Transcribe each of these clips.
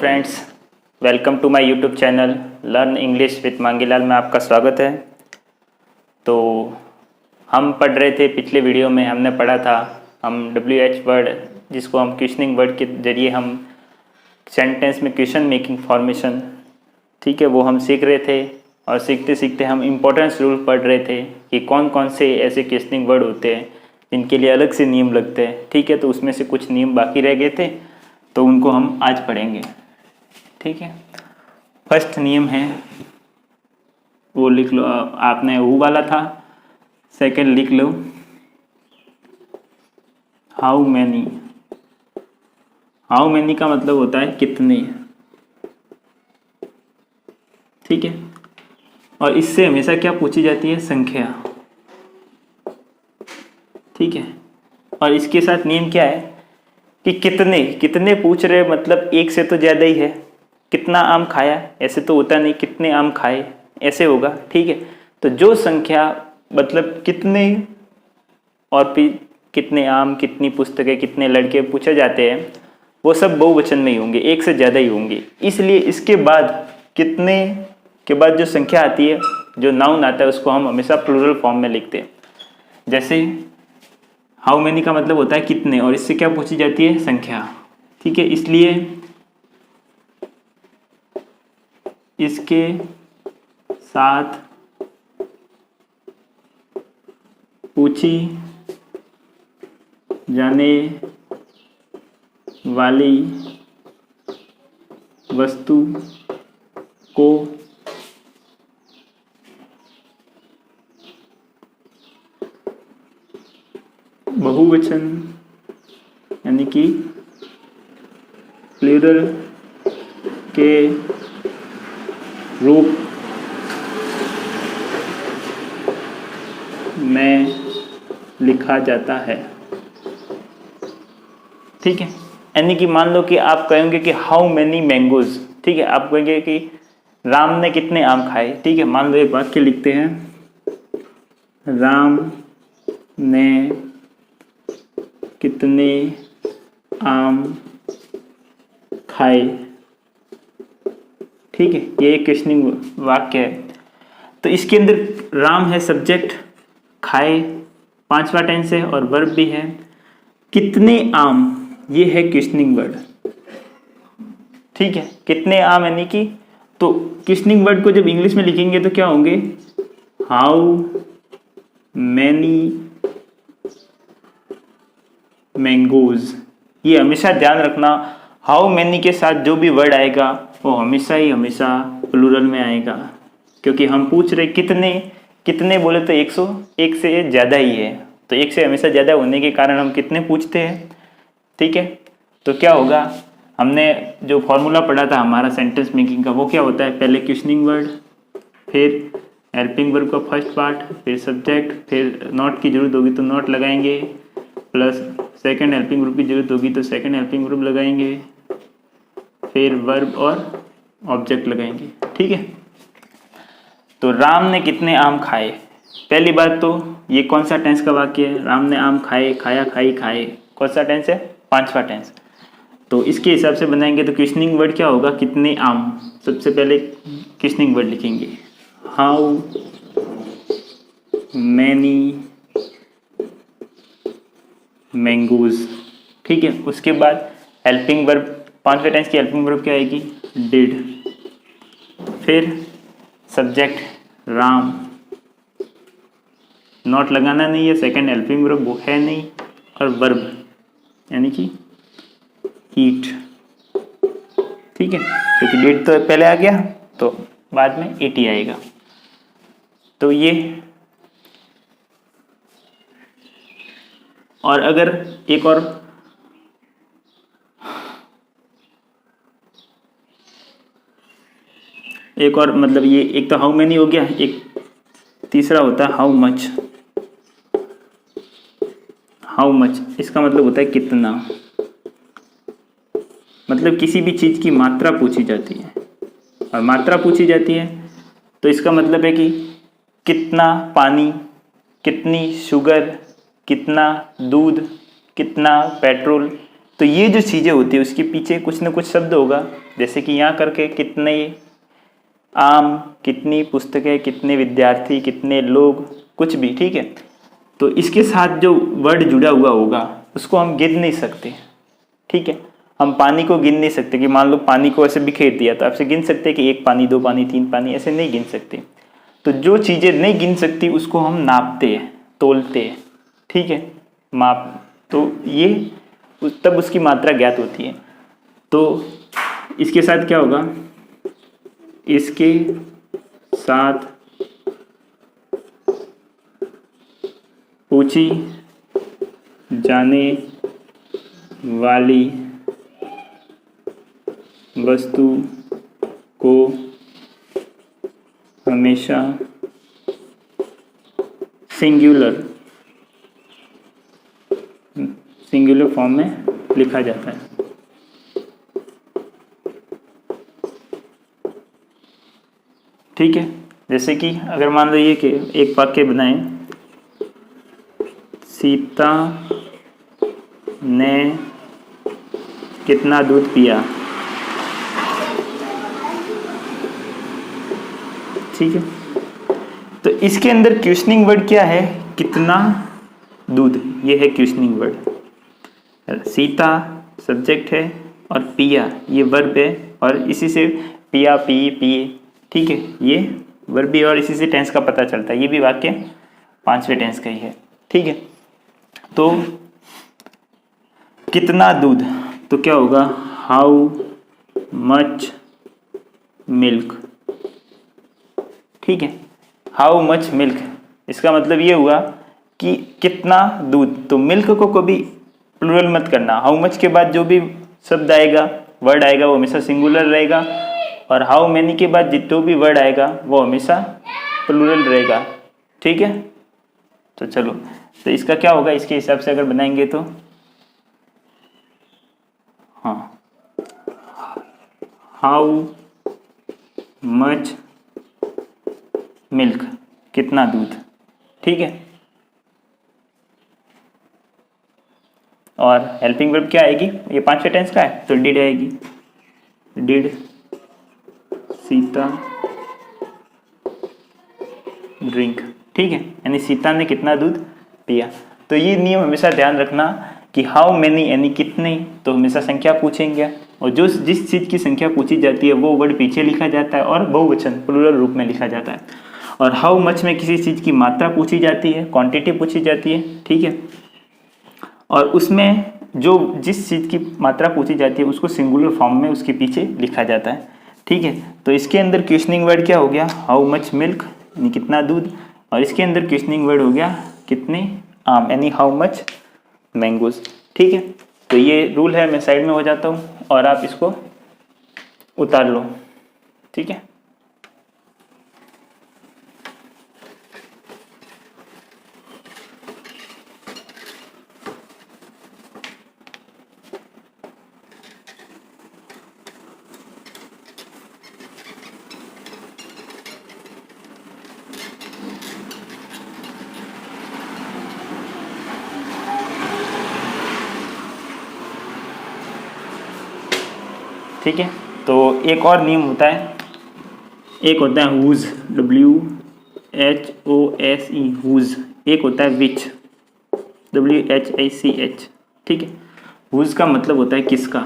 Friends, welcome to my YouTube channel learn English with Mangilal में आपका स्वागत है। तो हम पढ़ रहे थे, पिछले वीडियो में हमने पढ़ा था हम WH वर्ड, जिसको हम क्वेश्चनिंग वर्ड के जरिए हम सेंटेंस में क्वेश्चन मेकिंग फॉर्मेशन, ठीक है, वो हम सीख रहे थे। और सीखते सीखते हम इम्पोर्टेंस रूल पढ़ रहे थे कि कौन कौन से ऐसे क्वेश्चनिंग वर्ड होते हैं जिनके लिए अलग से नियम लगते हैं, ठीक है। तो उसमें से कुछ नियम बाकी रह गए थे, तो उनको हम आज पढ़ेंगे, ठीक है। फर्स्ट नियम है, वो लिख लो, आपने वो वाला था। सेकंड लिख लो, हाउ मैनी। हाउ मैनी का मतलब होता है कितने, ठीक है। और इससे हमेशा क्या पूछी जाती है, संख्या, ठीक है। और इसके साथ नियम क्या है कि कितने कितने पूछ रहे, मतलब एक से तो ज़्यादा ही है। कितना आम खाया ऐसे तो होता नहीं, कितने आम खाए ऐसे होगा, ठीक है। तो जो संख्या मतलब कितने और फिर कितने आम, कितनी पुस्तकें, कितने लड़के पूछे जाते हैं, वो सब बहुवचन में ही होंगे, एक से ज़्यादा ही होंगे। इसलिए इसके बाद कितने के बाद जो संख्या आती है, जो नाउन आता है, उसको हम हमेशा प्लूरल फॉर्म में लिखते हैं। जैसे हाउ मैनी का मतलब होता है कितने, और इससे क्या पूछी जाती है, संख्या, ठीक है। इसलिए इसके साथ पूछी जाने वाली वस्तु को बहुवचन यानी कि प्लूरल के रूप में लिखा जाता है, ठीक है। यानी कि मान लो कि आप कहेंगे कि हाउ मैनी मैंगोज, ठीक है। आप कहेंगे कि राम ने कितने आम खाए, ठीक है। मान लो एक वाक्य लिखते हैं, राम ने कितने आम खाए, ठीक है। ये एक क्वेश्चनिंग वाक्य है। तो इसके अंदर राम है सब्जेक्ट, खाए पांचवा टेंस है और वर्ब भी है। कितने आम, ये है क्वेश्चनिंग वर्ड, ठीक है। कितने आम यानी कि, तो क्वेश्चनिंग वर्ड को जब इंग्लिश में लिखेंगे तो क्या होंगे, हाउ मैनी मैंगोज। ये हमेशा ध्यान रखना, हाउ मैनी के साथ जो भी वर्ड आएगा वो हमेशा ही हमेशा प्लूरल में आएगा, क्योंकि हम पूछ रहे कितने। कितने बोले तो 101 से ज़्यादा ही है, तो एक से हमेशा ज़्यादा होने के कारण हम कितने पूछते हैं, ठीक है। तो क्या होगा, हमने जो फॉर्मूला पढ़ा था हमारा सेंटेंस मेकिंग का, वो क्या होता है, पहले क्वेश्चनिंग वर्ड, फिर हेल्पिंग वर्ब का फर्स्ट पार्ट, फिर सब्जेक्ट, फिर नॉट की जरूरत होगी तो नॉट लगाएंगे, प्लस सेकंड हेल्पिंग ग्रुप की जरूरत होगी तो सेकंड हेल्पिंग ग्रुप लगाएंगे, फिर वर्ब और ऑब्जेक्ट लगाएंगे, ठीक है। तो राम ने कितने आम खाए, पहली बात तो ये कौन सा टेंस का वाक्य है, राम ने आम खाए, खाया, खाई, खाए, कौन सा टेंस है, पांचवा टेंस। तो इसके हिसाब से बनाएंगे तो क्वेश्चनिंग वर्ड क्या होगा, कितने आम। सबसे पहले क्वेश्चनिंग वर्ड लिखेंगे, हाउ मैनी मैंगोज, ठीक है। उसके बाद हेल्पिंग वर्ब, पांचवे टेंस की हेल्पिंग वर्ब क्या आएगी, डिड। फिर सब्जेक्ट राम, नॉट लगाना नहीं है, सेकंड हेल्पिंग वर्ब वो है नहीं, और वर्ब यानी कि ईट, ठीक है। क्योंकि डिड तो पहले आ गया तो बाद में ईट ही आएगा। तो ये, और अगर एक और मतलब ये एक तो हाउ मैनी हो गया, एक तीसरा होता है हाउ मच। हाउ मच इसका मतलब होता है कितना, मतलब किसी भी चीज की मात्रा पूछी जाती है, और मात्रा पूछी जाती है तो इसका मतलब है कि कितना पानी, कितनी शुगर, कितना दूध, कितना पेट्रोल। तो ये जो चीज़ें होती है उसके पीछे कुछ ना कुछ शब्द होगा, जैसे कि यहाँ करके कितने आम, कितनी पुस्तकें, कितने विद्यार्थी, कितने लोग, कुछ भी, ठीक है। तो इसके साथ जो वर्ड जुड़ा हुआ होगा उसको हम गिन नहीं सकते, ठीक है। हम पानी को गिन नहीं सकते कि मान लो पानी को ऐसे बिखेर दिया तो आपसे गिन सकते कि 1 पानी, 2 पानी, 3 पानी, ऐसे नहीं गिन सकते। तो जो चीज़ें नहीं गिन सकती उसको हम नापते हैं, तोलते हैं, ठीक है, माप। तो ये तब उसकी मात्रा ज्ञात होती है। तो इसके साथ क्या होगा, इसके साथ पूछी जाने वाली वस्तु को हमेशा सिंगुलर फॉर्म में लिखा जाता है। ठीक है, जैसे कि अगर मान लो ये कि एक वाक्य बनाएं, सीता ने कितना दूध पिया, ठीक है। तो इसके अंदर क्वेश्चनिंग वर्ड क्या है, कितना दूध, ये है क्वेश्चनिंग वर्ड। सीता सब्जेक्ट है और पिया ये वर्ब है, और इसी से पिया, पी, पिए, ठीक है, ये वर्ब भी, और इसी से टेंस का पता चलता है। ये भी वाक्य 5वें टेंस का ही है, ठीक है। तो कितना दूध, तो क्या होगा, हाउ मच मिल्क, ठीक है। हाउ मच मिल्क, इसका मतलब ये हुआ कि कितना दूध। तो मिल्क को कभी प्लूरल मत करना, हाउ मच के बाद जो भी शब्द आएगा, वर्ड आएगा, वो हमेशा सिंगुलर रहेगा, और हाउ मैनी के बाद जो भी वर्ड आएगा वो हमेशा प्लूरल रहेगा, ठीक है। तो चलो, तो इसका क्या होगा, इसके हिसाब से अगर बनाएंगे तो, हाँ, हाउ मच मिल्क, कितना दूध, ठीक है। और हेल्पिंग वर्ब क्या आएगी, ये 5वें टेंस का है तो डिड आएगी, डिड सीता ड्रिंक, ठीक है, यानी सीता ने कितना दूध पिया। तो ये नियम हमेशा ध्यान रखना कि हाउ मैनी यानी कितने, तो हमेशा संख्या पूछेंगे, और जो जिस चीज़ की संख्या पूछी जाती है वो वर्ड पीछे लिखा जाता है और बहुवचन प्लूरल रूप में लिखा जाता है। और हाउ मच में किसी चीज़ की मात्रा पूछी जाती है, क्वांटिटी पूछी जाती है, ठीक है, और उसमें जो जिस चीज़ की मात्रा पूछी जाती है उसको सिंगुलर फॉर्म में उसके पीछे लिखा जाता है, ठीक है। तो इसके अंदर क्वेश्चनिंग वर्ड क्या हो गया, हाउ मच मिल्क यानी कितना दूध, और इसके अंदर क्वेश्चनिंग वर्ड हो गया कितने आम यानी हाउ मच मैंगोज, ठीक है। तो ये रूल है, मैं साइड में हो जाता हूँ और आप इसको उतार लो, ठीक है। ठीक है, तो एक और नियम होता है, एक होता है हुज, WHOSE, हुज, एक होता है विच, WHICH, ठीक है। हुज का मतलब होता है किसका,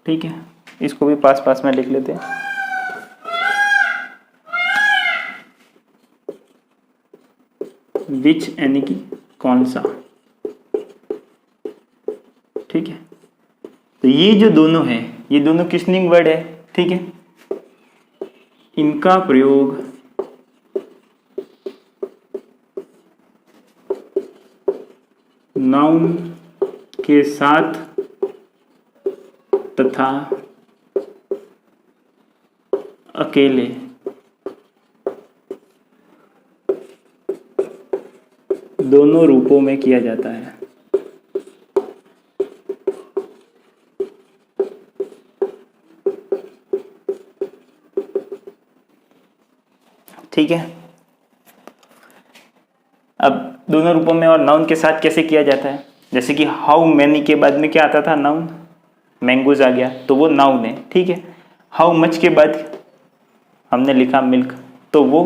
ठीक है, इसको भी पास पास में लिख लेते हैं। विच यानी कि कौन सा, ठीक है। तो ये जो दोनों हैं, ये दोनों क्वेश्चनिंग वर्ड है, ठीक है। इनका प्रयोग नाउन के साथ तथा अकेले दोनों रूपों में किया जाता है, ठीक है। अब दोनों रूपों में और नाउन के साथ कैसे किया जाता है, जैसे कि हाउ मैनी के बाद में क्या आता था, नाउन, मैंगोज आ गया तो वो नाउन है, ठीक है। हाउ मच के बाद हमने लिखा मिल्क तो वो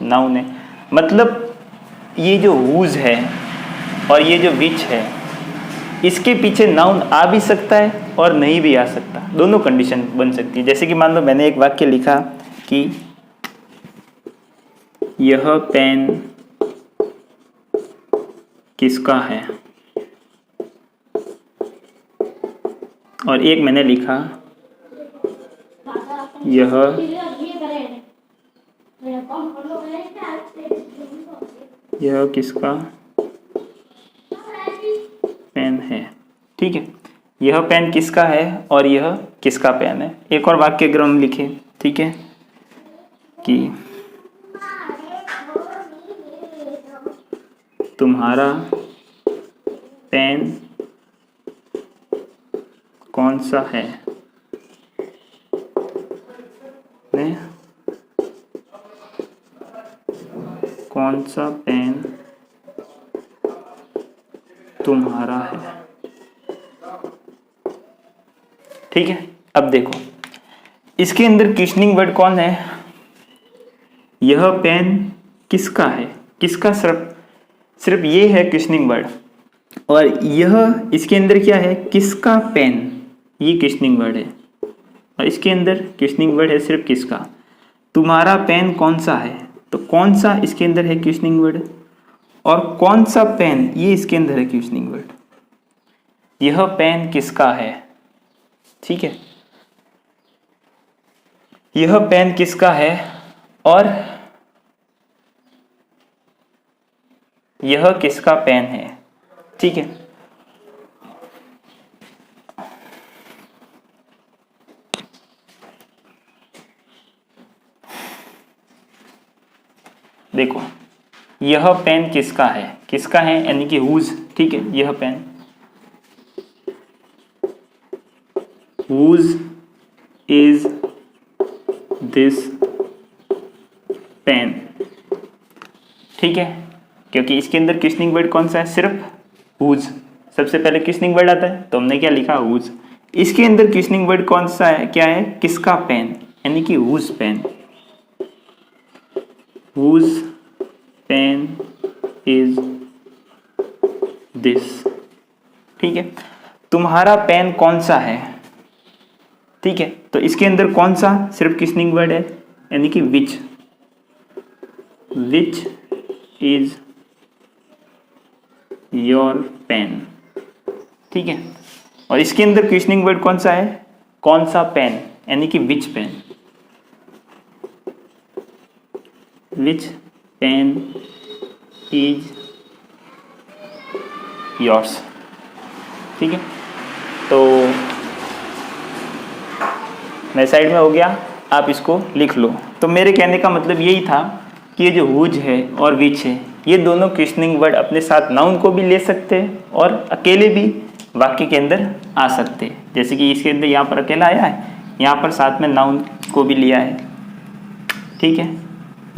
नाउन है। मतलब ये जो हुज है और ये जो विच है, इसके पीछे नाउन आ भी सकता है और नहीं भी आ सकता, दोनों कंडीशन बन सकती है। जैसे कि मान लो मैंने एक वाक्य लिखा कि यह पेन किसका है, और एक मैंने लिखा यह किसका पेन है, ठीक है। यह पेन किसका है और यह किसका पेन है। एक और वाक्य अगर हम लिखे, ठीक है, कि तुम्हारा पेन कौन सा है, ने कौन सा पेन तुम्हारा है, ठीक है। अब देखो इसके अंदर क्वेश्चनिंग वर्ड कौन है, यह पेन किसका है, किसका सिर्फ ये है क्वेश्चनिंग वर्ड, और यह इसके अंदर क्या है, किसका पेन, ये क्वेश्चनिंग वर्ड है, और इसके अंदर क्वेश्चनिंग वर्ड है सिर्फ किसका। तुम्हारा पेन कौन सा है, तो कौन सा इसके अंदर है क्वेश्चनिंग वर्ड, और कौन सा पेन ये इसके अंदर है क्वेश्चनिंग वर्ड। यह पेन किसका है, ठीक है, यह पेन किसका है और यह किसका पेन है, ठीक है। देखो यह पेन किसका है, किसका है यानी कि हुज, ठीक है। यह pen whose is this pen, ठीक है, क्योंकि इसके अंदर क्वेश्चनिंग वर्ड कौन सा है, सिर्फ हुज। सबसे पहले क्वेश्चनिंग वर्ड आता है तो हमने क्या लिखा, हुज। इसके अंदर क्वेश्चनिंग वर्ड कौन सा है, क्या है, किसका पेन, यानी कि whose pen, whose pen is this, ठीक है। तुम्हारा पेन कौन सा है, ठीक है, तो इसके अंदर कौन सा सिर्फ क्वेश्चनिंग वर्ड है, यानी कि विच इज योर पेन, ठीक है। और इसके अंदर क्वेश्चनिंग वर्ड कौन सा है, कौन सा पेन, यानी कि which pen, which pen is yours, ठीक है। तो मेरे साइड में हो गया, आप इसको लिख लो। तो मेरे कहने का मतलब यही था कि ये जो हुज है और विच है, ये दोनों क्वेश्चनिंग वर्ड अपने साथ नाउन को भी ले सकते हैं और अकेले भी वाक्य के अंदर आ सकते हैं। जैसे कि इसके अंदर यहाँ पर अकेला आया है, यहाँ पर साथ में नाउन को भी लिया है, ठीक है।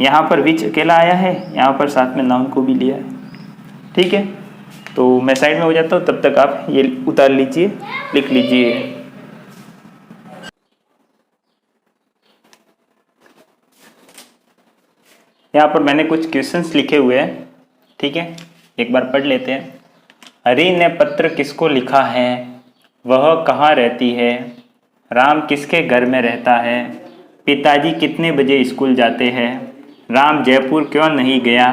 यहाँ पर विच अकेला आया है, यहाँ पर साथ में नाउन को भी लिया है, ठीक है। तो मैं साइड में हो जाता हूँ, तब तक आप ये उतार लीजिए, लिख लीजिए। यहाँ पर मैंने कुछ क्वेश्चंस लिखे हुए हैं, ठीक है, एक बार पढ़ लेते हैं। हरी ने पत्र किसको लिखा है, वह कहाँ रहती है, राम किसके घर में रहता है, पिताजी कितने बजे स्कूल जाते हैं, राम जयपुर क्यों नहीं गया,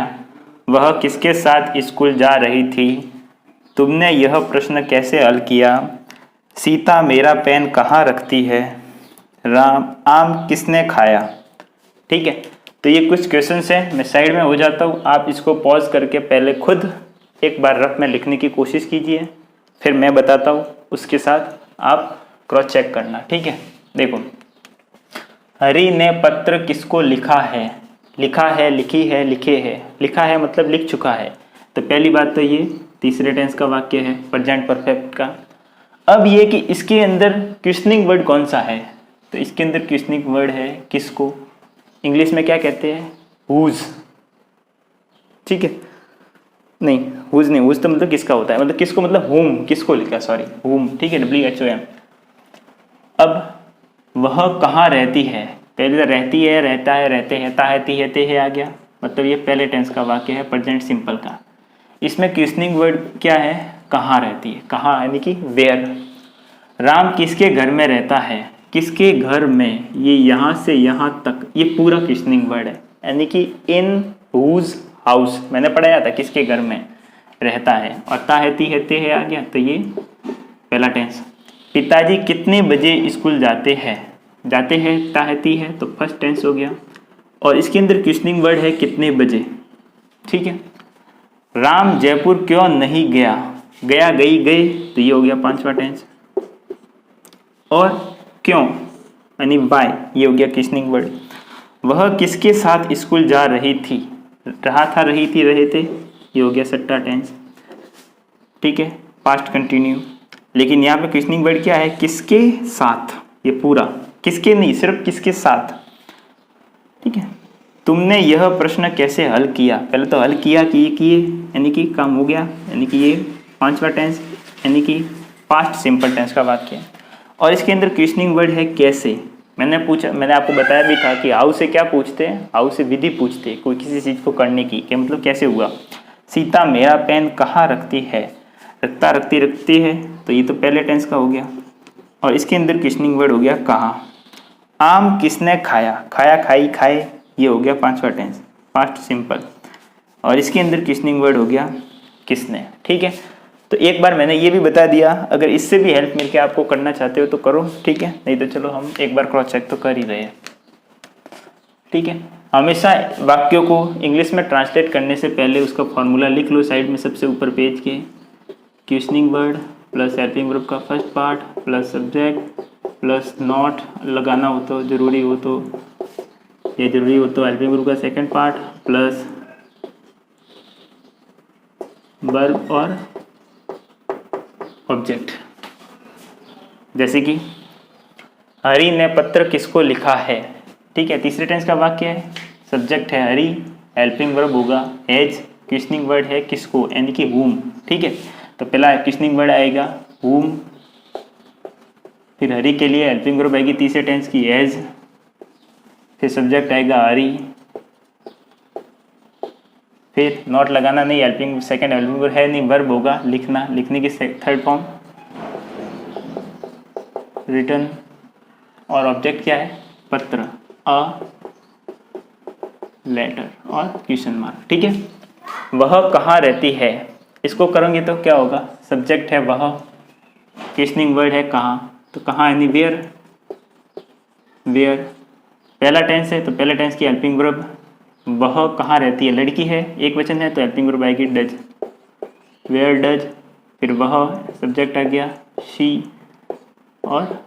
वह किसके साथ स्कूल जा रही थी, तुमने यह प्रश्न कैसे हल किया, सीता मेरा पेन कहाँ रखती है, राम आम किसने खाया, ठीक है। तो ये कुछ क्वेश्चंस हैं, मैं साइड में हो जाता हूँ, आप इसको पॉज करके पहले खुद एक बार रफ में लिखने की कोशिश कीजिए, फिर मैं बताता हूँ, उसके साथ आप क्रॉस चेक करना, ठीक है। देखो, हरी ने पत्र किसको लिखा है, लिखा है, लिखी है, लिखे है। लिखा है मतलब लिख चुका है, तो पहली बात तो ये तीसरे टेंस का वाक्य है, प्रेजेंट परफेक्ट का। अब ये कि इसके अंदर क्वेश्चनिंग वर्ड कौन सा है, तो इसके अंदर क्वेश्चनिंग वर्ड है किसको, इंग्लिश में क्या कहते हैं, हुज, ठीक है। नहीं, हुज नहीं, हुज तो मतलब किसका होता है, मतलब किसको, मतलब होम, किसको लिखा, सॉरी होम, ठीक है, WHOM। अब वह कहाँ रहती है, पहले तो रहती है, रहता है, रहते हैं, ताहती है, ते है आ गया, मतलब ये पहले टेंस का वाक्य है, प्रेजेंट सिंपल का। इसमें क्वेश्चनिंग वर्ड क्या है, कहाँ रहती है, कहाँ यानी कि वेयर। राम किसके घर में रहता है, किसके घर में, ये यहाँ से यहाँ तक ये पूरा क्वेश्चनिंग वर्ड है, यानी कि इन हुज हाउस, मैंने पढ़ाया था किसके घर में रहता है, और ताहती है, ते है आ गया, तो ये पहला टेंस। पिताजी कितने बजे स्कूल जाते हैं, जाते हैं ताहती है, तो फर्स्ट टेंस हो गया, और इसके अंदर क्वेश्चनिंग वर्ड है कितने बजे, ठीक है। राम जयपुर क्यों नहीं गया, गया, गई, गए, तो ये हो गया पांचवा टेंस। और क्यों यानी वाई, ये हो गया क्वेश्चनिंग वर्ड। वह किसके साथ स्कूल जा रही थी, रहा था, रही थी, रहे थे, ये हो गया छठा टेंस, ठीक है, पास्ट कंटिन्यू। लेकिन यहाँ पे क्वेश्चनिंग वर्ड क्या है, किसके साथ, ये पूरा, किसके नहीं, सिर्फ किसके साथ, ठीक है। तुमने यह प्रश्न कैसे हल किया, पहले तो हल किया कि ये किए, यानी कि काम हो गया, यानी कि ये पांचवा टेंस, यानी कि पास्ट सिंपल टेंस का वाक्य है। और इसके अंदर क्वेश्चनिंग वर्ड है कैसे। मैंने आपको बताया भी था कि हाउ से क्या पूछते हैं, हाउ से विधि पूछते हैं कोई किसी चीज़ को करने की, कि मतलब कैसे हुआ। सीता मेरा पेन कहाँ रखती है, रखता, रखती, रखती है, तो ये तो पहले टेंस का हो गया। और इसके अंदर क्वेश्चनिंग वर्ड हो गया कहाँ। आम किसने खाया, खाया, खाई, खाए, ये हो गया पांचवा टेंस, पास्ट सिंपल। और इसके अंदर क्वेश्चनिंग वर्ड हो गया किसने, ठीक है। तो एक बार मैंने ये भी बता दिया, अगर इससे भी हेल्प मिलके आपको करना चाहते हो तो करो, ठीक है, नहीं तो चलो हम एक बार क्रॉस चेक तो कर ही रहे हैं, ठीक है। हमेशा वाक्यों को इंग्लिश में ट्रांसलेट करने से पहले उसका फॉर्मूला लिख लो साइड में सबसे ऊपर पेज के। Questioning word plus helping verb का first part plus subject plus not लगाना हो तो, जरूरी हो तो, ये जरूरी हो तो हेल्पिंग वर्ब का सेकंड पार्ट प्लस वर्ब और ऑब्जेक्ट। जैसे कि हरि ने पत्र किसको लिखा है, ठीक है, तीसरे टेंस का वाक्य है, सब्जेक्ट है हरि, हेल्पिंग वर्ब होगा एज, क्वेश्चनिंग वर्ड है किसको, यानी कि whom, ठीक है। तो पहला क्वेश्चनिंग वर्ड आएगा whom, फिर हरि के लिए हेल्पिंग वर्ब आएगी तीसरे टेंस की एज, फिर सब्जेक्ट आएगा हरि, फिर नॉट लगाना नहीं, हेल्पिंग सेकंड हेल्पिंग वर्ब है नहीं, वर्ब होगा लिखना, लिखने की थर्ड फॉर्म रिटन, और ऑब्जेक्ट क्या है पत्र, अ लेटर और क्वेश्चन मार्क, ठीक है। वह कहाँ रहती है, इसको करोगे तो क्या होगा, सब्जेक्ट है वह, क्वेश्चनिंग वर्ड है कहाँ, तो कहाँ यानी वेयर, वेयर पहला टेंस है तो पहला टेंस की हेल्पिंग वर्ब, वह कहाँ रहती है, लड़की है, एक वचन है तो हेल्पिंग वर्ब आएगी डज, वेयर डज, फिर वह सब्जेक्ट आ गया शी और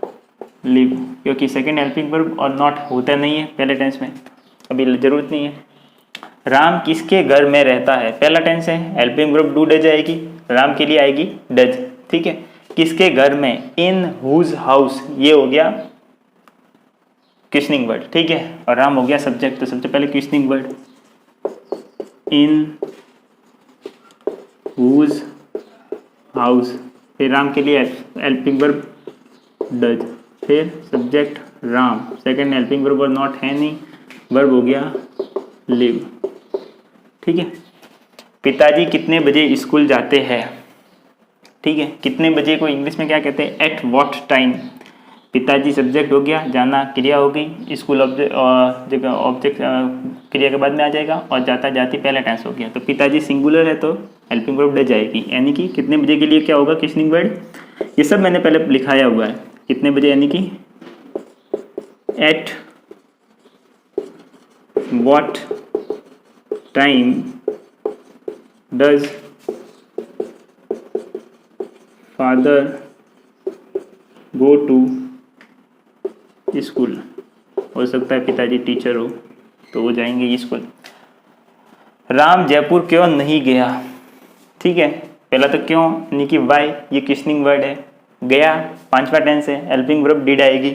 लिव, क्योंकि सेकंड हेल्पिंग वर्ब और नॉट होता नहीं है पहले टेंस में, अभी जरूरत नहीं है। राम किसके घर में रहता है, पहला टेंस है, हेल्पिंग वर्ब डू डज आएगी, राम के लिए आएगी डज, ठीक है। किसके घर में, इन हुज हाउस, ये हो गया क्वेश्चनिंग वर्ड, ठीक है, और राम हो गया सब्जेक्ट, तो सबसे पहले questioning word in whose house, फिर राम के लिए हेल्पिंग वर्ब डज, फिर subject Ram, second helping verb और नॉट है नहीं, वर्ब हो गया लिव, ठीक है। पिताजी कितने बजे स्कूल जाते हैं, ठीक है, कितने बजे को इंग्लिश में क्या कहते हैं, एट व्हाट टाइम। पिताजी सब्जेक्ट हो गया, जाना क्रिया हो गई, स्कूल ऑब्जेक्ट, ऑब्जेक्ट क्रिया के बाद में आ जाएगा, और जाता जाती पहला टेंस हो गया। तो पिताजी सिंगुलर है तो हेल्पिंग वर्ब डज जाएगी, यानी कि कितने बजे के लिए क्या होगा क्वेश्चनिंग वर्ड, ये सब मैंने पहले लिखाया हुआ है, कितने बजे यानी कि at what time does father go to school, हो सकता है पिताजी टीचर हो तो वो जाएंगे स्कूल। राम जयपुर क्यों नहीं गया, ठीक है, पहला तो क्यों यानी कि वाई, ये क्वेश्चनिंग वर्ड है, गया पांचवा टेंस है, हेल्पिंग वर्ब डिड आएगी,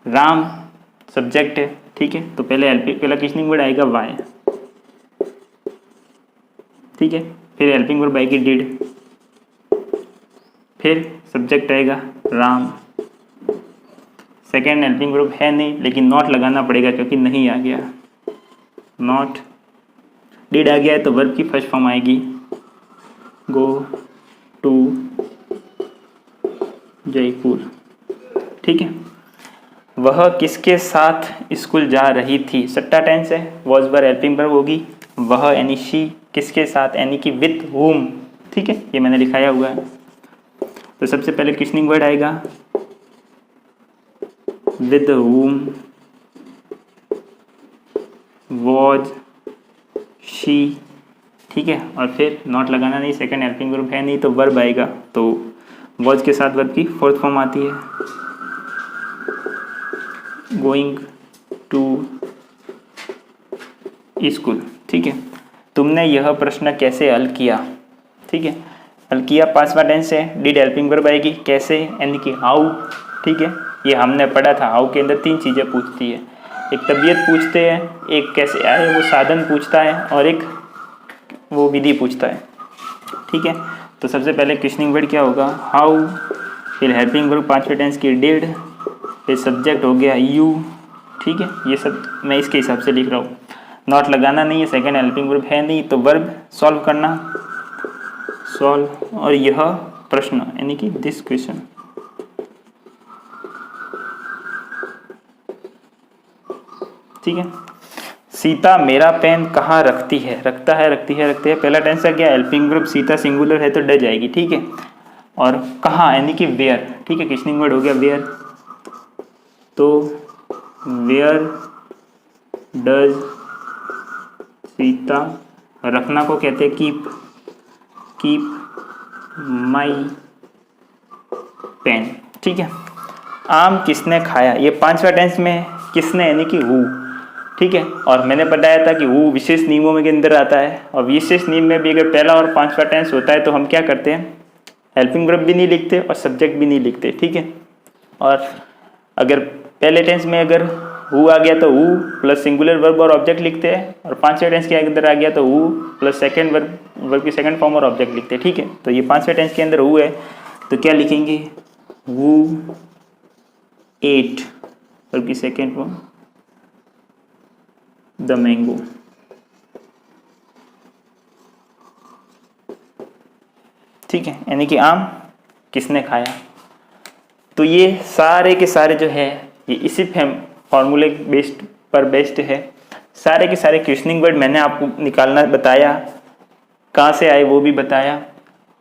राम सब्जेक्ट है, ठीक है, तो पहला क्वेश्चनिंग वर्ड आएगा वाई, ठीक है। फिर हेल्पिंग वर्ब आएगी डिड, फिर सब्जेक्ट आएगा राम, सेकेंड हेल्पिंग वर्ब है नहीं लेकिन नॉट लगाना पड़ेगा क्योंकि नहीं आ गया, नॉट, डिड आ गया है तो वर्ब की फर्स्ट फॉर्म आएगी गो टू जयपुर। ठीक है, वह किसके साथ स्कूल जा रही थी, सट्टा टेंस है, वॉज वर हेल्पिंग वर्ब होगी, वह यानी शी, किसके साथ यानी कि विथ whom। ठीक है, ये मैंने लिखाया हुआ है। तो सबसे पहले क्वेश्चनिंग वर्ड आएगा विद whom वॉज शी। ठीक है, और फिर नॉट लगाना नहीं, सेकंड हेल्पिंग वर्ब है नहीं तो वर्ब आएगा, तो वॉज के साथ वर्ब की फोर्थ फॉर्म आती है गोइंग टू स्कूल। ठीक है, तुमने यह प्रश्न कैसे हल किया। ठीक है, हल किया पांचवा टेंस है, डिड हेल्पिंग वर्ब आएगी कैसे यानी कि हाउ। ठीक है, ये हमने पढ़ा था, हाउ के अंदर तीन चीज़ें पूछती है, एक तबीयत पूछते हैं, एक कैसे आए वो साधन पूछता है, और एक वो विधि पूछता है। ठीक है, तो सबसे पहले क्वेश्चनिंग वर्ड क्या होगा हाउ, फिर हेल्पिंग वर्ब पांचवें टेंस की डिड, फिर सब्जेक्ट हो गया यू। ठीक है, ये सब मैं इसके हिसाब से लिख रहा हूँ, नॉट लगाना नहीं है, सेकंड हेल्पिंग वर्ब है नहीं तो वर्ब सॉल्व करना, सॉल्व, और यह प्रश्न यानी कि दिस क्वेश्चन। ठीक है, सीता मेरा पेन कहाँ रखती है, रखता है, रखती है, रखते हैं, पहला टेंस आ गया, हेल्पिंग वर्ब सीता सिंगुलर है तो ड जाएगी। ठीक है, और कहाँ यानी कि वेयर। ठीक है, क्वेश्चनिंग वर्ड हो गया वेयर, तो वेयर डज सीता, रखना को कहते हैं कीप, कीप माई पेन। ठीक है, आम किसने खाया, ये पांचवा टेंस में किसने यानी कि हु। ठीक है, और मैंने बताया था कि हु विशेष नियमों के अंदर आता है, और विशेष नियम में भी अगर पहला और पांचवा टेंस होता है तो हम क्या करते हैं, हेल्पिंग वर्ब भी नहीं लिखते और सब्जेक्ट भी नहीं लिखते। ठीक है, और अगर पहले टेंस में अगर हु आ गया तो हु प्लस सिंगुलर वर्ब और ऑब्जेक्ट लिखते हैं, और पांचवें टेंस के अंदर आ गया तो हु प्लस सेकंड वर्ब की सेकंड फॉर्म और ऑब्जेक्ट लिखते हैं। ठीक है, तो ये पांचवें टेंस के अंदर हु है तो क्या लिखेंगे हु एट, वर्ब की सेकंड फॉर्म द मैंगो। ठीक है, यानी कि आम किसने खाया। तो ये सारे के सारे जो है ये इसी फॉर्मूले बेस्ड है, सारे के सारे क्वेश्चनिंग वर्ड मैंने आपको निकालना बताया, कहाँ से आए वो भी बताया,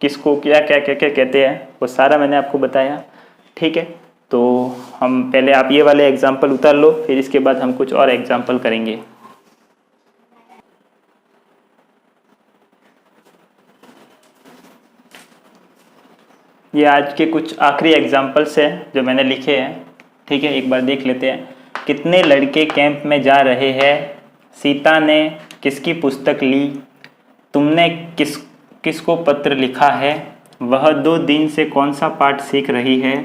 किसको क्या क्या क्या क्या कहते हैं वो सारा मैंने आपको बताया। ठीक है, तो हम पहले आप ये वाले एग्जाम्पल उतार लो, फिर इसके बाद हम कुछ और एग्जाम्पल करेंगे। ये आज के कुछ आखिरी एग्जाम्पल्स हैं जो मैंने लिखे हैं। ठीक है, एक बार देख लेते हैं। कितने लड़के कैंप में जा रहे हैं, सीता ने किसकी पुस्तक ली, तुमने किसको पत्र लिखा है, वह 2 दिन से कौन सा पाठ सीख रही है,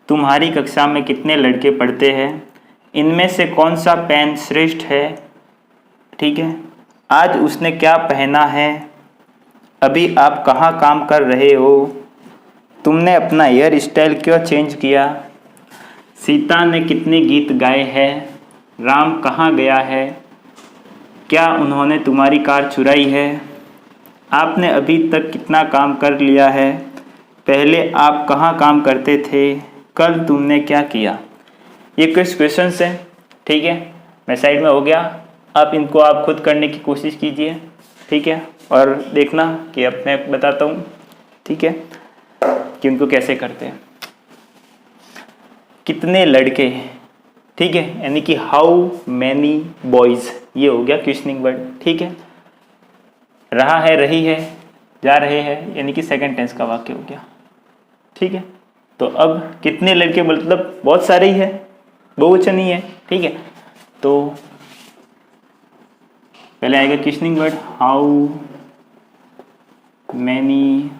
तुम्हारी कक्षा में कितने लड़के पढ़ते हैं, इनमें से कौन सा पेन श्रेष्ठ है। ठीक है, आज उसने क्या पहना है, अभी आप कहाँ काम कर रहे हो, तुमने अपना हेयर स्टाइल क्यों चेंज किया, सीता ने कितने गीत गाए हैं, राम कहाँ गया है, क्या उन्होंने तुम्हारी कार चुराई है, आपने अभी तक कितना काम कर लिया है, पहले आप कहाँ काम करते थे, कल तुमने क्या किया। ये कुछ क्वेश्चंस हैं। ठीक है, मैं साइड में हो गया, अब इनको आप खुद करने की कोशिश कीजिए। ठीक है, और देखना कि अब मैं बताता हूँ। ठीक है, कि उनको कैसे करते हैं। कितने लड़के, ठीक है, यानी कि हाउ मैनी बॉयज, ये हो गया क्वेश्चनिंग वर्ड। ठीक है, रहा है, रही है, जा रहे हैं, यानी कि सेकंड टेंस का वाक्य हो गया। ठीक है, तो अब कितने लड़के मतलब बहुत सारे ही है, बहुवचन ही है। ठीक है, तो पहले आएगा questioning word how many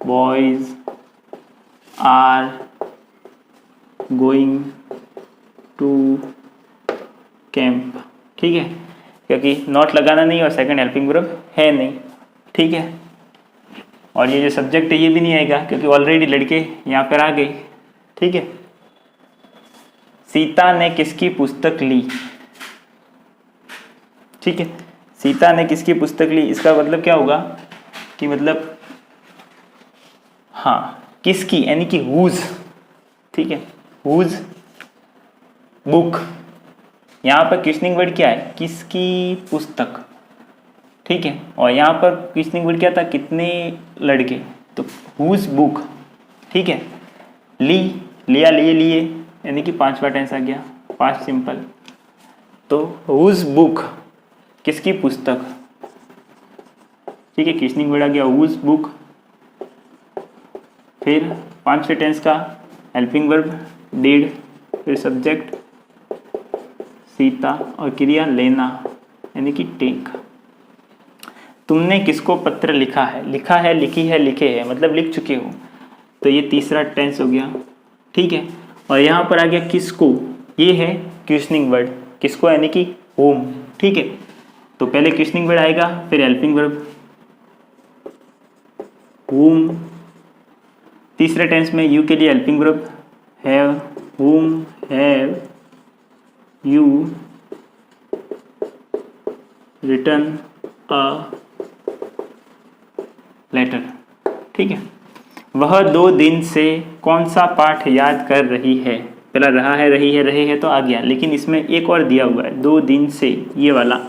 boys are going to camp. ठीक है, क्योंकि नॉट लगाना नहीं और सेकंड हेल्पिंग वर्ब है नहीं। ठीक है। और ये जो सब्जेक्ट है ये भी नहीं आएगा क्योंकि ऑलरेडी लड़के यहाँ पर आ गए, ठीक है। सीता ने किसकी पुस्तक ली, ठीक है। सीता ने किसकी पुस्तक ली, इसका मतलब क्या होगा कि मतलब हाँ किसकी, यानी कि हुज, ठीक है, हुज बुक। यहाँ पर क्वेश्चनिंग वर्ड क्या है, किसकी पुस्तक, ठीक है। और यहाँ पर क्वेश्चनिंग वर्ड क्या था, कितने लड़के, तो हुज बुक, ठीक है। ली, लिया, लिए, लिए, यानी कि पांचवा टेंस आ गया, पास्ट सिंपल। तो हुज बुक, किसकी पुस्तक, ठीक है। क्वेश्चनिंग वर्ड आ गया हुज बुक। फिर पांचवें टेंस का हेल्पिंग वर्ब डिड, फिर सब्जेक्ट सीता और क्रिया लेना, यानी कि टेक। तुमने किसको पत्र लिखा है, लिखा है, लिखी है, लिखे है, मतलब लिख चुके हो, तो ये तीसरा टेंस हो गया, ठीक है। और यहाँ पर आ गया किसको, ये है क्वेश्चनिंग वर्ड, किसको यानी कि होम, ठीक है। तो पहले क्वेश्चनिंग वर्ड आएगा, फिर हेल्पिंग वर्ब whom, तीसरे टेंस में यू के लिए helping verb have, whom have you written a letter, ठीक है। वह 2 दिन से कौन सा पाठ याद कर रही है, पहला रहा है, रही है, रहे है तो आ गया, लेकिन इसमें एक और दिया हुआ है 2 दिन से, ये वाला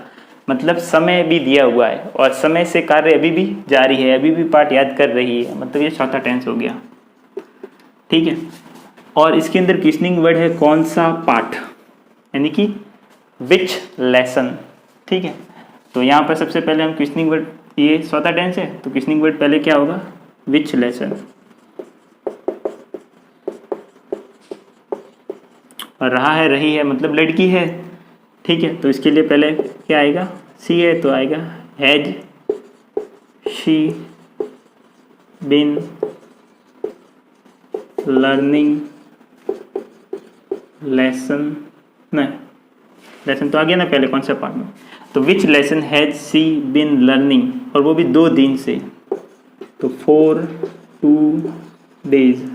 मतलब समय भी दिया हुआ है और समय से कार्य अभी भी जारी है, अभी भी पाठ याद कर रही है, मतलब ये चौथा टेंस हो गया, ठीक है। और इसके अंदर क्वेश्चनिंग वर्ड है कौन सा पाठ, यानी कि विच लेसन, ठीक है। तो यहाँ पर सबसे पहले हम क्वेश्चनिंग वर्ड, ये चौथा टेंस है तो क्वेश्चनिंग वर्ड पहले क्या होगा, विच लेसन। और रहा है, रही है, मतलब लड़की है, ठीक है। तो इसके लिए पहले क्या आएगा, सी है तो आएगा has she been learning lesson, नहीं लेसन तो आ गया ना पहले कौन सा पार्ट में, तो which lesson has she been learning, और वो भी 2 दिन से, तो 4 2 days,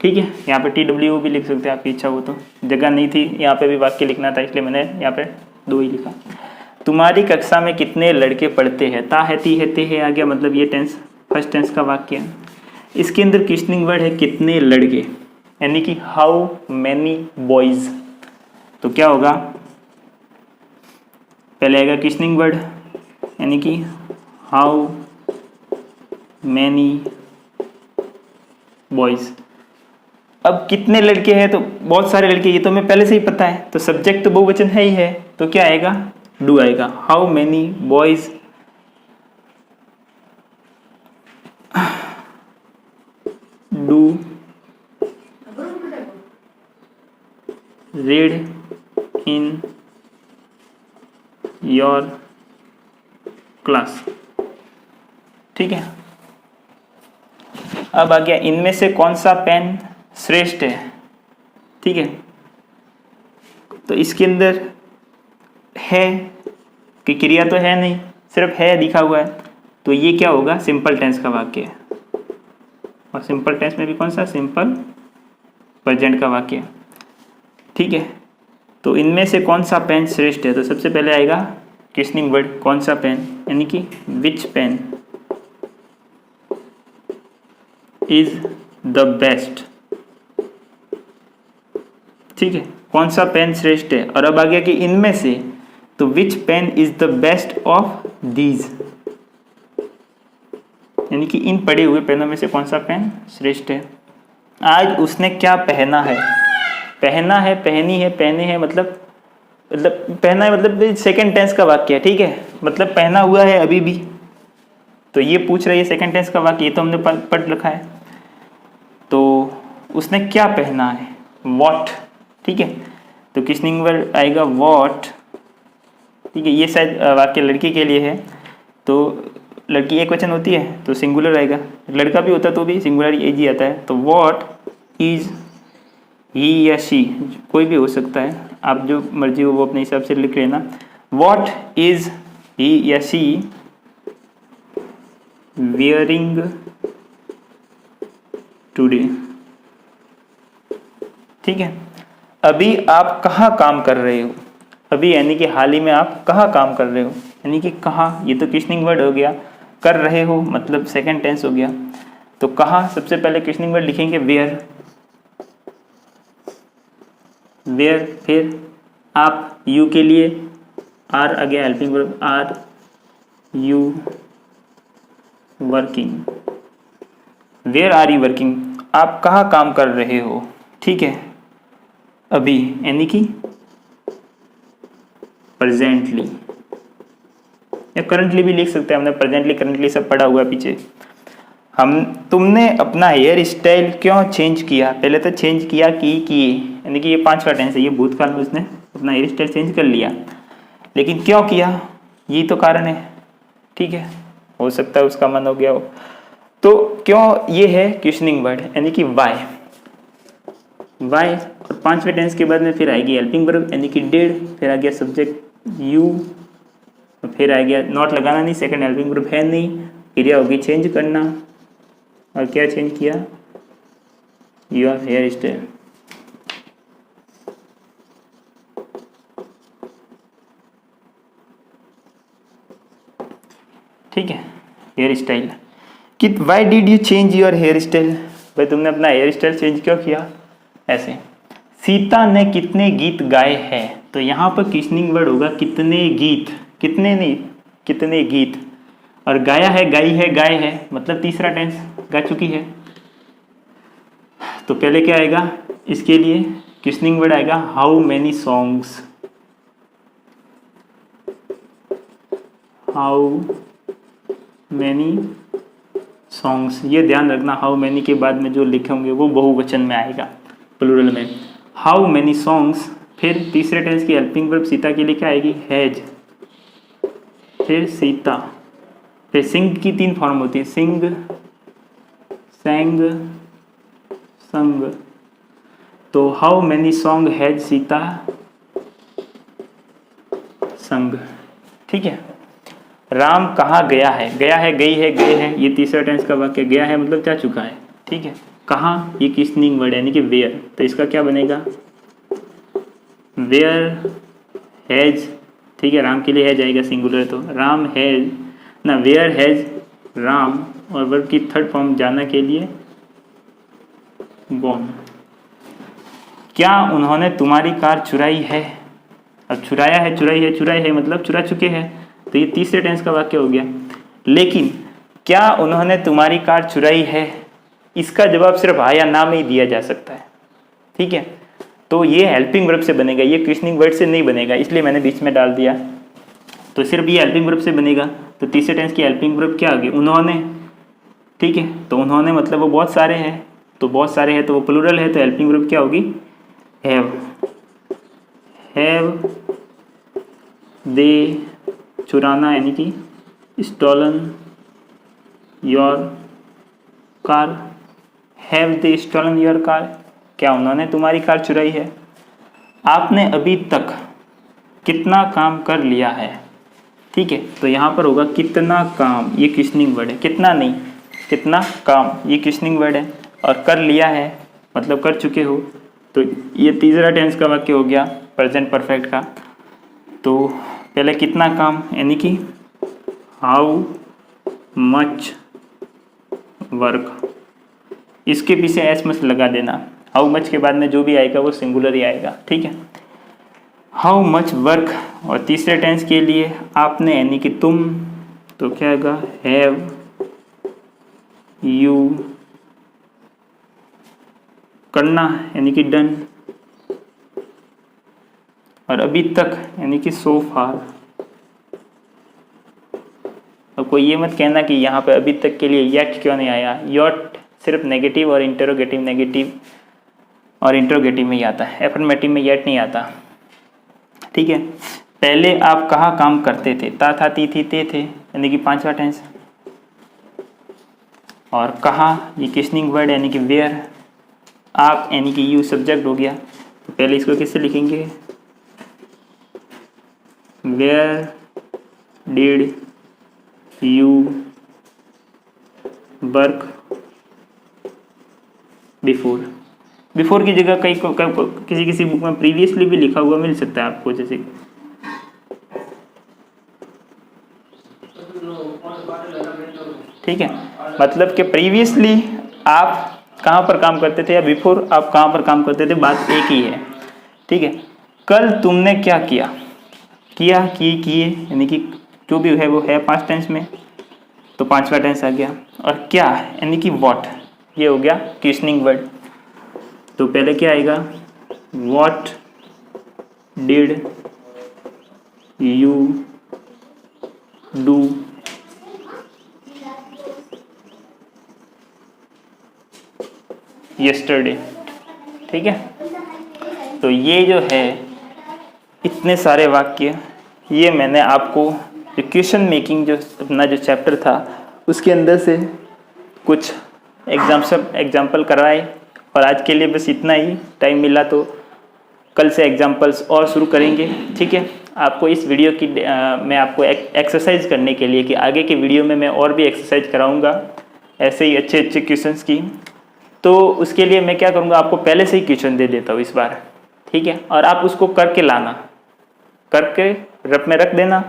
ठीक है। यहाँ पे TW भी लिख सकते हैं आपकी इच्छा हो तो, जगह नहीं थी यहाँ पे भी वाक्य लिखना था इसलिए मैंने यहाँ पे 2 ही लिखा। तुम्हारी कक्षा में कितने लड़के पढ़ते हैं, ता है, ती है, ते है आ गया, मतलब ये टेंस फर्स्ट टेंस का वाक्य है। इसके अंदर क्वेश्चनिंग वर्ड है कितने लड़के, यानी कि हाउ मैनी बॉयज। तो क्या होगा, पहले आएगा क्वेश्चनिंग वर्ड यानी कि हाउ मैनी बॉयज। अब कितने लड़के हैं, तो बहुत सारे लड़के, ये तो हमें पहले से ही पता है, तो सब्जेक्ट तो बहुवचन है ही है, तो क्या आएगा, डू आएगा। How many boys do read in your class, ठीक है। अब आ गया इनमें से कौन सा पेन श्रेष्ठ है, ठीक है। तो इसके अंदर है कि क्रिया तो है नहीं, सिर्फ है दिखा हुआ है, तो ये क्या होगा, सिंपल टेंस का वाक्य है। और सिंपल टेंस में भी कौन सा, सिंपल प्रेजेंट का वाक्य, ठीक है। तो इनमें से कौन सा पेन श्रेष्ठ है, तो सबसे पहले आएगा क्वेश्चनिंग वर्ड कौन सा पेन, यानी कि which pen is the best, ठीक है। कौन सा पेन श्रेष्ठ है, और अब आ गया कि इनमें से, तो which pen is the best of these, यानी कि इन पढ़े हुए पेनों में से कौन सा पेन श्रेष्ठ है। आज उसने क्या पहना है, पहना है, पहनी है, पहने हैं, मतलब पहना है, मतलब सेकंड टेंस का वाक्य है, ठीक है। मतलब पहना हुआ है अभी भी, तो ये पूछ रही है सेकंड टेंस का वाक्य, ये तो हमने पढ़ रखा है। तो उसने क्या पहना है, वॉट, ठीक है। तो क्वेश्चनिंग वर्ड आएगा वॉट, ठीक है। ये शायद वाक्य लड़की के लिए है, तो लड़की एक वचन होती है तो सिंगुलर आएगा, लड़का भी होता तो भी सिंगुलर एज ही आता है। तो वॉट इज ही या शी, कोई भी हो सकता है, आप जो मर्जी हो वो अपने हिसाब से लिख लेना। वॉट इज ही या शी wearing today। ठीक है, अभी आप कहाँ काम कर रहे हो, अभी यानी कि हाल ही में आप कहाँ काम कर रहे हो, यानी कि कहाँ, ये तो क्वेश्चनिंग वर्ड हो गया। कर रहे हो मतलब सेकंड टेंस हो गया। तो कहाँ सबसे पहले क्वेश्चनिंग वर्ड लिखेंगे वेयर, वेयर, फिर आप, यू के लिए आर आ गया helping verb, are you working, where are you working, आप कहाँ काम कर रहे हो। ठीक है, अभी यानी कि प्रेजेंटली, या करंटली भी लिख सकते हैं, हमने प्रेजेंटली करंटली सब पढ़ा हुआ है पीछे। तुमने अपना हेयर स्टाइल क्यों चेंज किया, पहले तो चेंज किया कि किए, यानी कि ये पांचवा टेंस है, ये भूतकाल में उसने अपना हेयर स्टाइल चेंज कर लिया, लेकिन क्यों किया, यही तो कारण है। ठीक है, हो सकता है उसका मन हो गया हो। तो क्यों ये है क्वेश्चनिंग वर्ड, यानी कि वाई, वाई, और पांचवें टेंस के बाद में फिर आएगी हेल्पिंग वर्ब यानी कि डिड, फिर आ गया सब्जेक्ट यू, फिर आ गया नॉट लगाना नहीं, सेकंड हेल्पिंग वर्ब है नहीं, क्रिया होगी चेंज करना, और क्या चेंज किया, योर हेयर स्टाइल। ठीक है, हेयर स्टाइल कि why did you change your hairstyle, भाई तुमने अपना हेयर स्टाइल चेंज क्यों किया। ऐसे, सीता ने कितने गीत गाए हैं, तो यहाँ पर क्वेश्चनिंग वर्ड होगा कितने गीत, कितने नहीं कितने गीत, और गाया है, गाई है, गाए है, मतलब तीसरा टेंस, गा चुकी है। तो पहले क्या आएगा, इसके लिए क्वेश्चनिंग वर्ड आएगा how many songs, how many songs, ये ध्यान रखना, हाउ मैनी के बाद में जो लिखे होंगे वो बहुवचन में आएगा, प्लूरल में, हाउ मैनी सॉन्ग्स। फिर तीसरे टेंस की हेल्पिंग वर्ब सीता के लिए क्या आएगी, हैज, फिर सीता, फिर सिंग की तीन फॉर्म होती है, सिंग, सेंग, संग। तो how many song has Sita संग। ठीक है, राम कहाँ गया है, गया है, गई है, गए हैं, ये तीसरा टेंस का वाक्य, गया है मतलब जा चुका है। ठीक है, कहाँ, ये क्वेश्चनिंग वर्ड यानी कि वेयर, तो इसका क्या बनेगा, वेयर हैज। ठीक है, राम के लिए हैज आएगा सिंगुलर, तो राम हैज ना, वेयर हैज राम, और वर्ब की थर्ड फॉर्म जाना के लिए गॉन। क्या उन्होंने तुम्हारी कार चुराई है, अब चुराया है, चुराई है, चुराई है मतलब चुरा चुके हैं, तो ये तीसरे टेंस का वाक्य हो गया। लेकिन क्या उन्होंने तुम्हारी कार चुराई है, इसका जवाब सिर्फ हाँ या ना में ही दिया जा सकता है। ठीक है, तो ये हेल्पिंग वर्ब से बनेगा, ये क्वेश्चनिंग वर्ड से नहीं बनेगा, इसलिए मैंने बीच में डाल दिया। तो सिर्फ ये हेल्पिंग वर्ब से बनेगा, तो तीसरे टेंस की हेल्पिंग वर्ब क्या आ गई, उन्होंने। ठीक है, तो उन्होंने मतलब वो बहुत सारे हैं, तो बहुत सारे हैं तो वो प्लूरल है, तो हेल्पिंग वर्ब क्या होगी, हैव, हैव दे, चुराना यानी कि stolen your car, have they stolen your car, क्या उन्होंने तुम्हारी कार चुराई है। आपने अभी तक कितना काम कर लिया है। ठीक है, तो यहाँ पर होगा कितना काम, ये क्वेश्चनिंग वर्ड है, कितना नहीं कितना काम, ये क्वेश्चनिंग वर्ड है, और कर लिया है मतलब कर चुके हो, तो ये तीसरा टेंस का वाक्य हो गया प्रेजेंट परफेक्ट का। तो पहले कितना काम यानी कि हाउ मच वर्क, इसके पीछे एस मच लगा देना, हाउ मच के बाद में जो भी आएगा वो सिंगुलर ही आएगा। ठीक है, हाउ मच वर्क, और तीसरे टेंस के लिए आपने यानी कि तुम, तो क्या आएगा, हैव यू, करना यानी कि डन, और अभी तक यानी कि सो फार। अब कोई ये मत कहना कि यहाँ पे अभी तक के लिए येट क्यों नहीं आया, योट सिर्फ नेगेटिव और इंटरोगेटिव, नेगेटिव और इंटरोगेटिव में ही आता है, एफर्मेटिव में येट नहीं आता। ठीक है, पहले आप कहाँ काम करते थे, ता था ती थी ते थे यानी कि पांचवा टेंस, और कहाँ ये क्वेश्चनिंग वर्ड यानी कि वेयर, आप यानी कि यू सब्जेक्ट हो गया। तो पहले इसको किससे लिखेंगे, where did you work before. Before की जगह कई किसी किसी बुक में प्रीवियसली भी लिखा हुआ मिल सकता है आपको, जैसे ठीक है, मतलब कि प्रीवियसली आप कहाँ पर काम करते थे या बिफोर आप कहाँ पर काम करते थे, बात एक ही है। ठीक है, कल तुमने क्या किया, किया किए यानी कि जो भी है वो है पास्ट टेंस में, तो पांचवा टेंस आ गया। और क्या यानी कि व्हाट, ये हो गया क्वेश्चनिंग वर्ड। तो पहले क्या आएगा, what did you do yesterday. ठीक है, तो ये जो है इतने सारे वाक्य, ये मैंने आपको जो क्वेश्चन मेकिंग जो अपना जो चैप्टर था उसके अंदर से कुछ एग्जाम्पल करवाए। और आज के लिए बस इतना ही, टाइम मिला तो कल से एग्जाम्पल्स और शुरू करेंगे। ठीक है, आपको इस वीडियो की मैं आपको एक्सरसाइज करने के लिए कि आगे के वीडियो में मैं और भी एक्सरसाइज कराऊंगा ऐसे ही अच्छे अच्छे क्वेश्चंस की, तो उसके लिए मैं क्या करूंगा, आपको पहले से ही क्वेश्चन दे देता हूँ इस बार। ठीक है, और आप उसको करके लाना, करके रफ में रख देना,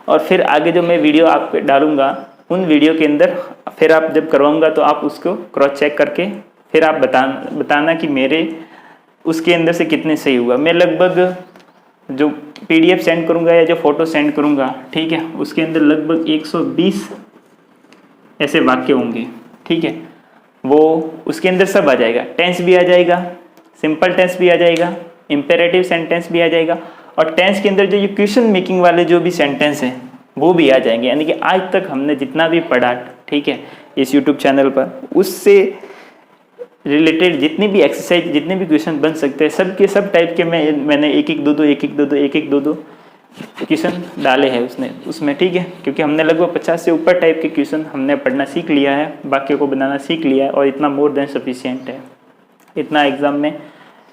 और फिर आगे जो मैं वीडियो आप पे डालूंगा उन वीडियो के अंदर फिर आप जब करवाऊंगा तो आप उसको क्रॉस चेक करके फिर आप बताना कि मेरे उसके अंदर से कितने सही हुआ। मैं लगभग जो PDF सेंड करूंगा या जो फोटो सेंड करूंगा, ठीक है, उसके अंदर लगभग 120 ऐसे वाक्य होंगे। ठीक है, वो उसके अंदर सब आ जाएगा, टेंस भी आ जाएगा, सिंपल टेंस भी आ जाएगा, इंपेरेटिव सेंटेंस भी आ जाएगा, और टेंस के अंदर जो ये क्वेश्चन मेकिंग वाले जो भी सेंटेंस हैं वो भी आ जाएंगे। यानी कि आज तक हमने जितना भी पढ़ा, ठीक है, इस YouTube चैनल पर, उससे रिलेटेड जितनी भी एक्सरसाइज, जितने भी क्वेश्चन बन सकते हैं, सब के सब टाइप के मैंने एक एक दो दो क्वेश्चन डाले हैं उसमें। ठीक है, क्योंकि हमने लगभग 50 से ऊपर टाइप के क्वेश्चन हमने पढ़ना सीख लिया है, वाक्य को बनाना सीख लिया है, और इतना मोर देन सफिशिएंट है। इतना एग्जाम में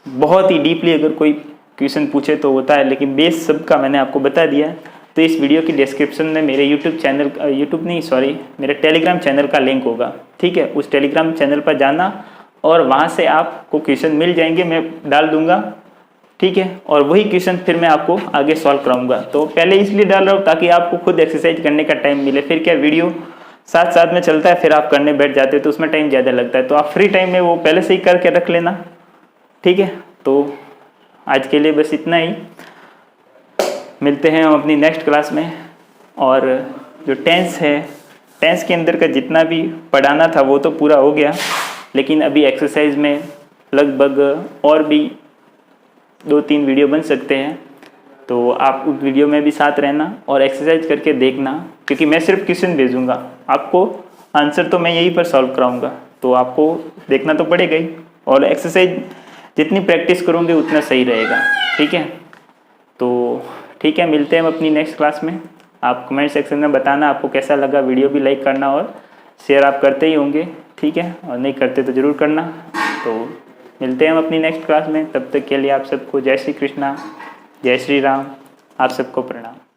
बहुत ही डीपली अगर कोई क्वेश्चन पूछे तो होता है, लेकिन बेस सबका मैंने आपको बता दिया। तो इस वीडियो की डिस्क्रिप्शन में मेरे मेरे टेलीग्राम चैनल का लिंक होगा। ठीक है, उस टेलीग्राम चैनल पर जाना और वहाँ से आपको क्वेश्चन मिल जाएंगे, मैं डाल दूंगा। ठीक है, और वही क्वेश्चन फिर मैं आपको आगे सॉल्व कराऊंगा। तो पहले इसलिए डाल रहा हूँ ताकि आपको खुद एक्सरसाइज करने का टाइम मिले। फिर क्या वीडियो साथ साथ में चलता है, फिर आप करने बैठ जाते हो तो उसमें टाइम ज़्यादा लगता है। तो आप फ्री टाइम में वो पहले से ही करके रख लेना। ठीक है, तो आज के लिए बस इतना ही, मिलते हैं हम अपनी नेक्स्ट क्लास में। और जो टेंस है, टेंस के अंदर का जितना भी पढ़ाना था वो तो पूरा हो गया, लेकिन अभी एक्सरसाइज में लगभग और भी 2-3 वीडियो बन सकते हैं। तो आप उस वीडियो में भी साथ रहना और एक्सरसाइज करके देखना, क्योंकि मैं सिर्फ क्वेश्चन भेजूंगा, आपको आंसर तो मैं यहीं पर सॉल्व कराऊंगा। तो आपको देखना तो पड़ेगा ही, और एक्सरसाइज जितनी प्रैक्टिस करोगे उतना सही रहेगा। ठीक है, तो ठीक है, मिलते हैं हम अपनी नेक्स्ट क्लास में। आप कमेंट सेक्शन में बताना आपको कैसा लगा, वीडियो भी लाइक करना और शेयर आप करते ही होंगे। ठीक है, और नहीं करते तो ज़रूर करना। तो मिलते हैं हम अपनी नेक्स्ट क्लास में, तब तक के लिए आप सबको जय श्री कृष्णा, जय श्री राम, आप सबको प्रणाम।